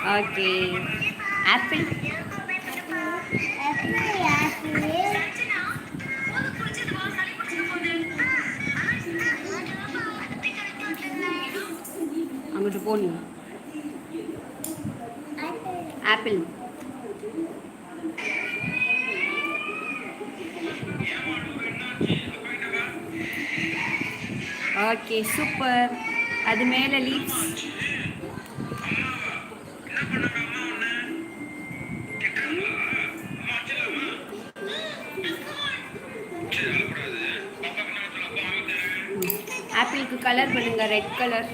Okay. Apple. அங்கிட்டு Fani. Apple. Okay super. அது மேலே லீவ்ஸ். ஆப்பிளுக்கு கலர் பண்ணுங்க, ரெட் கலர்.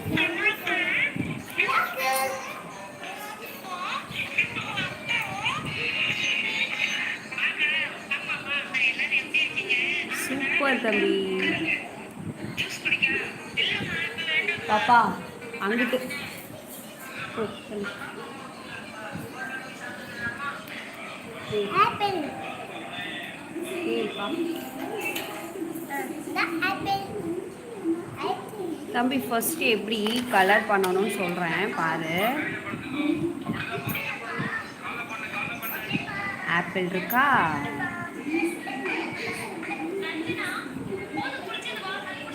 சூப்பர் தம்பி. பாப்பா அங்கிட்டு போ, சொல்லு. ஆப்பிள். ஏய், பாப்பா. ஆப்பிள். தம்பி ஃபஸ்ட்டு எப்படி கலர் பண்ணணும்னு சொல்கிறேன் பாரு. ஆப்பிள் இருக்கா?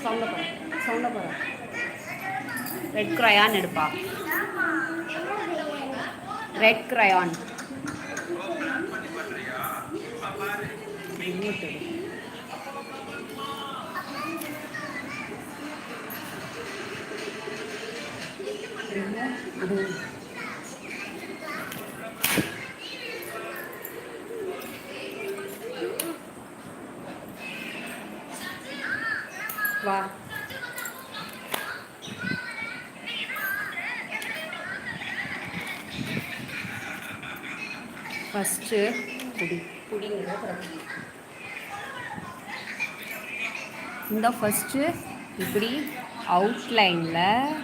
சவுண்ட போகிற ரெட் க்ரையான் எடுப்பா. ரெட் க்ரையான் ரிமோட் எடு. அது வா. ஃபஸ்ட்டு குடி குடிங்கிறத இந்த ஃபஸ்ட்டு இப்படி அவுட்லைனில்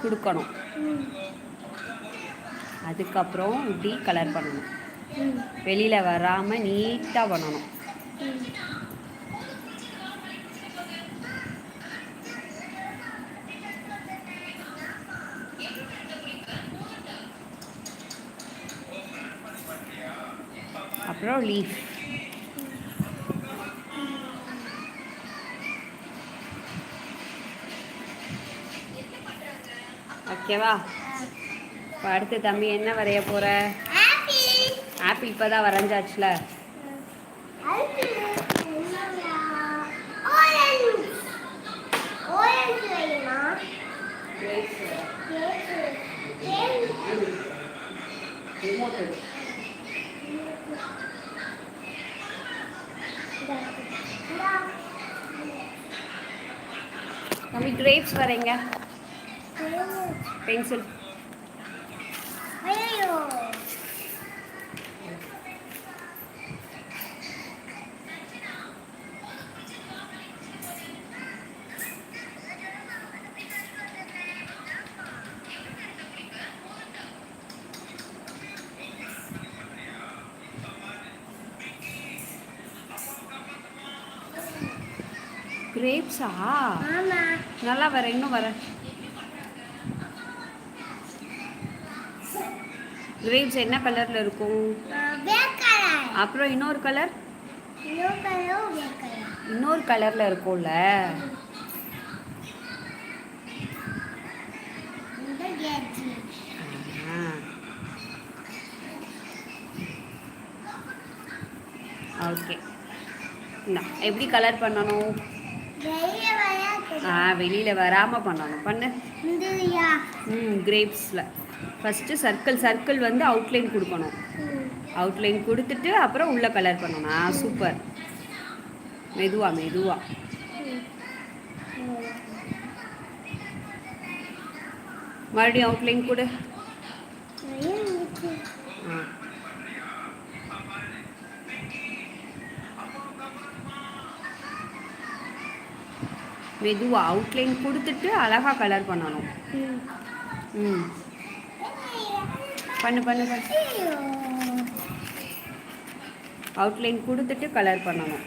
கொடுக்கணும். அதுக்கப்புறம் இப்படி கலர் பண்ணணும். வெளியில் வராமல் நீட்டாக பண்ணணும். அப்புறம் லீஃப். ஓகேவா? இப்போ அடுத்து தம்பி என்ன வரைய போகிற? ஆப்பிள் இப்போ தான் வரைஞ்சாச்சுல. தம்பி கிரேப்ஸ் வரைங்க. பென்சில். கிரேப்ஸா? நல்லா வர, இன்னும் வர. கிரேப்ஸ் என்ன கலரில் இருக்கும்? அப்புறம் இன்னொரு கலர், இன்னொரு கலரில் இருக்கும்ல. ஓகே. எப்படி கலர் பண்ணணும்? வெளியில் வராமல் பண்ணணும். பண்ணு. கிரேப்ஸில் ஃபஸ்ட்டு சர்க்கிள் சர்க்கிள் வந்து அவுட்லைன் கொடுக்கணும். அவுட்லைன் கொடுத்துட்டு அப்புறம் உள்ளே கலர் பண்ணணும். சூப்பர். மெதுவா மெதுவா. மறுபடியும் அவுட்லைன் கொடு. மெதுவா அவுட்லைன் கொடுத்துட்டு அழகாக கலர் பண்ணணும். பண்ணு பண்ணு பண்ணு. அவுட்லைன் கொடுத்துட்டு கலர் பண்ணணும்.